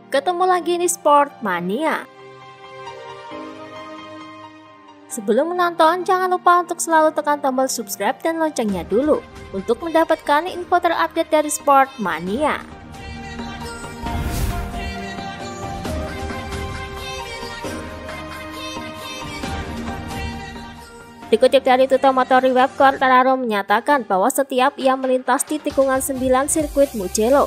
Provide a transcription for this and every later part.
Ketemu lagi di Sport Mania. Sebelum menonton, jangan lupa untuk selalu tekan tombol subscribe dan loncengnya dulu untuk mendapatkan info terupdate dari Sport Mania. Dikutip dari Tuttomotor.web, Quartararo menyatakan bahwa setiap ia melintas di tikungan 9 sirkuit Mugello,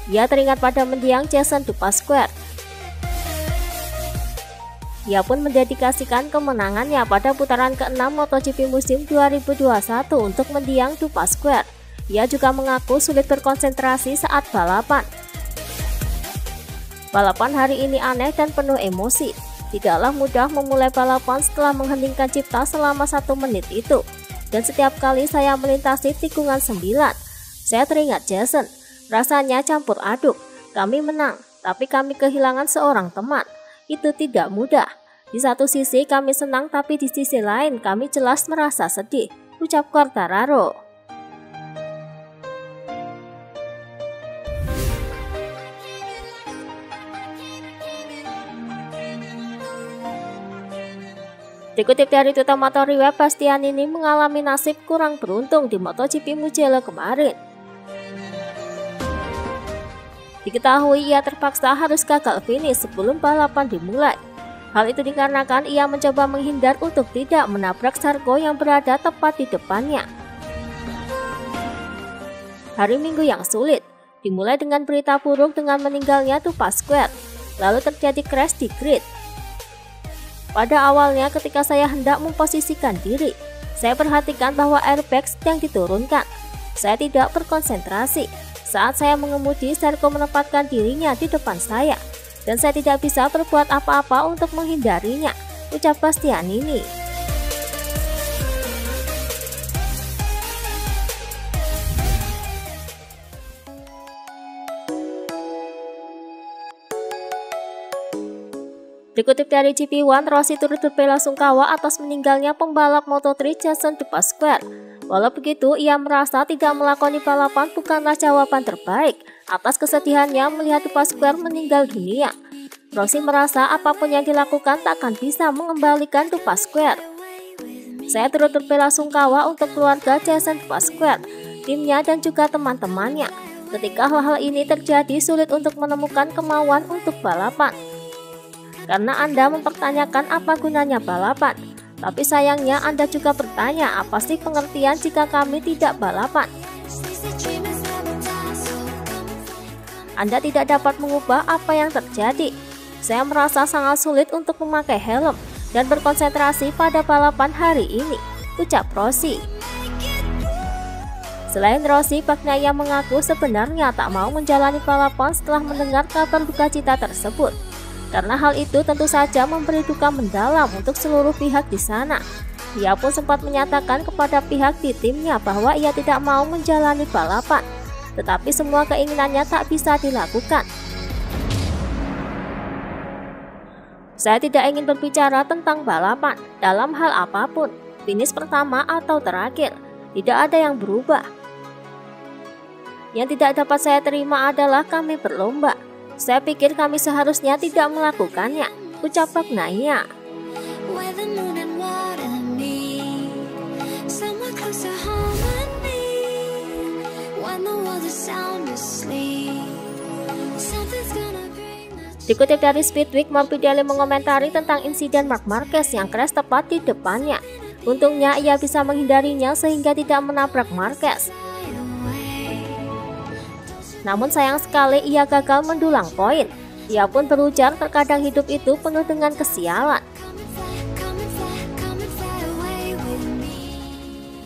ia teringat pada mendiang Jason Dupasquier. Ia pun mendedikasikan kemenangannya pada putaran ke-6 MotoGP musim 2021 untuk mendiang Dupasquier. Ia juga mengaku sulit berkonsentrasi saat balapan. Balapan hari ini aneh dan penuh emosi. Tidaklah mudah memulai balapan setelah mengheningkan cipta selama 1 menit itu. Dan setiap kali saya melintasi tikungan 9, saya teringat Jason. Rasanya campur aduk. Kami menang, tapi kami kehilangan seorang teman. Itu tidak mudah. Di satu sisi kami senang, tapi di sisi lain kami jelas merasa sedih, ucap Quartararo. Dikutip dari Tuttomotor.web, Bastianini mengalami nasib kurang beruntung di MotoGP Mugello kemarin. Diketahui ia terpaksa harus gagal finish sebelum balapan dimulai. Hal itu dikarenakan ia mencoba menghindar untuk tidak menabrak Zarco yang berada tepat di depannya. Hari Minggu yang sulit dimulai dengan berita buruk dengan meninggalnya Dupasquier, lalu terjadi crash di grid. Pada awalnya ketika saya hendak memposisikan diri, saya perhatikan bahwa airbag sedang diturunkan. Saya tidak berkonsentrasi. Saat saya mengemudi, Zarco menempatkan dirinya di depan saya, dan saya tidak bisa berbuat apa-apa untuk menghindarinya, ucap Bastianini. Dikutip dari GP1, Rossi turut berbelasungkawa atas meninggalnya pembalap Moto3 Jason Dupasquier. Walau begitu, ia merasa tidak melakoni balapan bukanlah jawaban terbaik atas kesedihannya melihat Dupasquier meninggal dunia. Rossi merasa apapun yang dilakukan takkan bisa mengembalikan Dupasquier. Saya turut berbelasungkawa untuk keluarga Jason Dupasquier, timnya dan juga teman-temannya. Ketika hal-hal ini terjadi, sulit untuk menemukan kemauan untuk balapan. Karena Anda mempertanyakan apa gunanya balapan. Tapi sayangnya Anda juga bertanya apa sih pengertian jika kami tidak balapan. Anda tidak dapat mengubah apa yang terjadi. Saya merasa sangat sulit untuk memakai helm dan berkonsentrasi pada balapan hari ini, ucap Rossi. Selain Rossi, Bagnaia mengaku sebenarnya tak mau menjalani balapan setelah mendengar kabar dukacita tersebut. Karena hal itu tentu saja memberi duka mendalam untuk seluruh pihak di sana. Ia pun sempat menyatakan kepada pihak di timnya bahwa ia tidak mau menjalani balapan, tetapi semua keinginannya tak bisa dilakukan. Saya tidak ingin berbicara tentang balapan dalam hal apapun, finish pertama atau terakhir, tidak ada yang berubah. Yang tidak dapat saya terima adalah kami berlomba. Saya pikir kami seharusnya tidak melakukannya, ucap Bagnaia. Dikutip dari Speedweek, Morbidelli mengomentari tentang insiden Marc Marquez yang crash tepat di depannya. Untungnya ia bisa menghindarinya sehingga tidak menabrak Marquez. Namun sayang sekali ia gagal mendulang poin. Ia pun berujar terkadang hidup itu penuh dengan kesialan.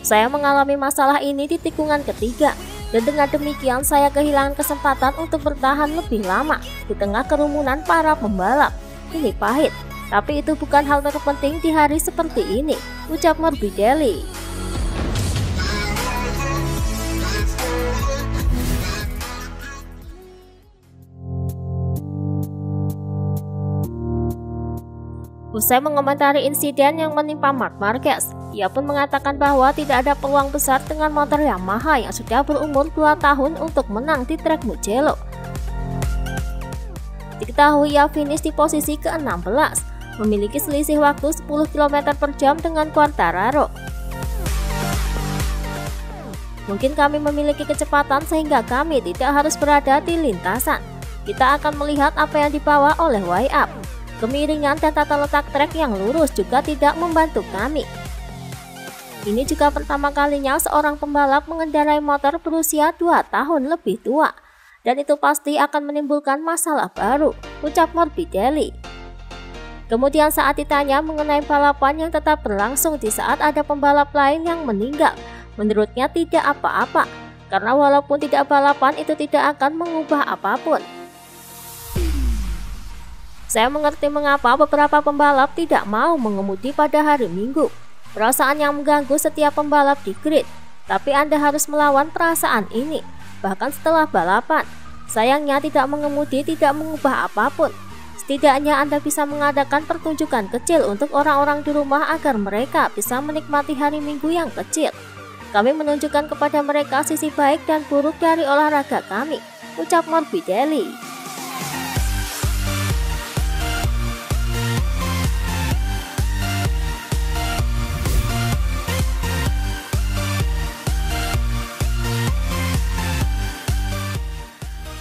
Saya mengalami masalah ini di tikungan ketiga, dan dengan demikian saya kehilangan kesempatan untuk bertahan lebih lama di tengah kerumunan para pembalap. Ini pahit, tapi itu bukan hal terpenting di hari seperti ini, ucap Morbidelli. Usai mengomentari insiden yang menimpa Marc Marquez, ia pun mengatakan bahwa tidak ada peluang besar dengan motor Yamaha yang sudah berumur 2 tahun untuk menang di trek Mugello. Diketahui ia finish di posisi ke-16, memiliki selisih waktu 10 km per jam dengan Quartararo. Mungkin kami memiliki kecepatan sehingga kami tidak harus berada di lintasan. Kita akan melihat apa yang dibawa oleh Wayap. Kemiringan dan tata letak trek yang lurus juga tidak membantu kami. Ini juga pertama kalinya seorang pembalap mengendarai motor berusia 2 tahun lebih tua. Dan itu pasti akan menimbulkan masalah baru, ucap Morbidelli. Kemudian saat ditanya mengenai balapan yang tetap berlangsung di saat ada pembalap lain yang meninggal, menurutnya tidak apa-apa, karena walaupun tidak balapan itu tidak akan mengubah apapun. Saya mengerti mengapa beberapa pembalap tidak mau mengemudi pada hari Minggu. Perasaan yang mengganggu setiap pembalap di grid, tapi Anda harus melawan perasaan ini, bahkan setelah balapan. Sayangnya tidak mengemudi tidak mengubah apapun. Setidaknya Anda bisa mengadakan pertunjukan kecil untuk orang-orang di rumah agar mereka bisa menikmati hari Minggu yang kecil. Kami menunjukkan kepada mereka sisi baik dan buruk dari olahraga kami, ucap Morbidelli.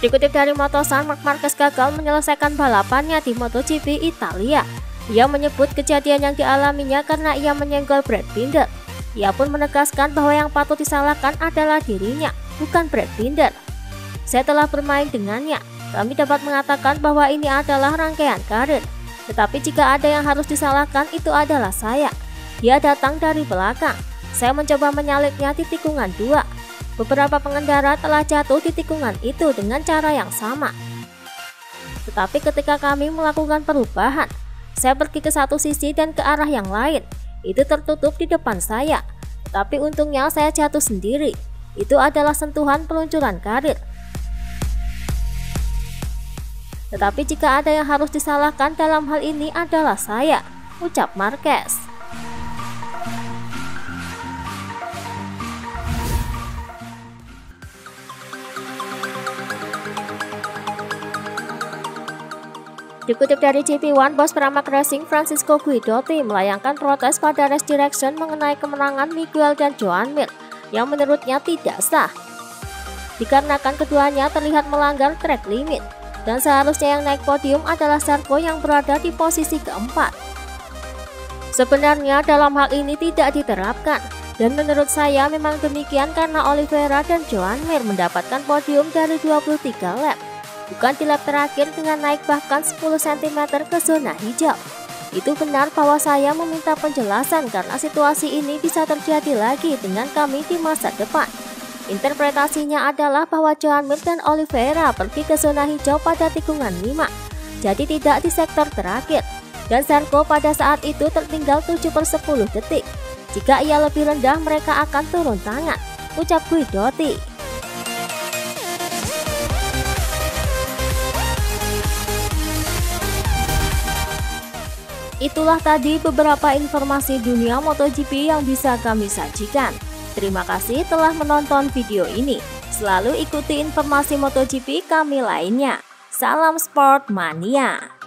Dikutip dari Motosan, Marc Marquez gagal menyelesaikan balapannya di MotoGP Italia. Ia menyebut kejadian yang dialaminya karena ia menyenggol Brad Binder. Ia pun menegaskan bahwa yang patut disalahkan adalah dirinya, bukan Brad Binder. Saya telah bermain dengannya. Kami dapat mengatakan bahwa ini adalah rangkaian karir. Tetapi jika ada yang harus disalahkan, itu adalah saya. Dia datang dari belakang. Saya mencoba menyalipnya di tikungan 2. Beberapa pengendara telah jatuh di tikungan itu dengan cara yang sama. Tetapi ketika kami melakukan perubahan, saya pergi ke satu sisi dan ke arah yang lain. Itu tertutup di depan saya. Tapi untungnya saya jatuh sendiri. Itu adalah sentuhan peluncuran karir. Tetapi jika ada yang harus disalahkan dalam hal ini adalah saya, ucap Marquez. Dikutip dari GP1, bos Pramac Racing Francisco Guidotti melayangkan protes pada Race Direction mengenai kemenangan Miguel dan Joan Mir yang menurutnya tidak sah. Dikarenakan keduanya terlihat melanggar track limit dan seharusnya yang naik podium adalah Zarco yang berada di posisi keempat. Sebenarnya dalam hal ini tidak diterapkan dan menurut saya memang demikian karena Oliveira dan Joan Mir mendapatkan podium dari 23 lap. Bukan di lap terakhir dengan naik bahkan 10 cm ke zona hijau. Itu benar bahwa saya meminta penjelasan karena situasi ini bisa terjadi lagi dengan kami di masa depan. Interpretasinya adalah bahwa Joan Mir dan Oliveira pergi ke zona hijau pada tikungan 5, jadi tidak di sektor terakhir. Dan Zarco pada saat itu tertinggal 7/10 detik. Jika ia lebih rendah mereka akan turun tangan, ucap Guidotti. Itulah tadi beberapa informasi dunia MotoGP yang bisa kami sajikan. Terima kasih telah menonton video ini. Selalu ikuti informasi MotoGP kami lainnya. Salam Sport Mania.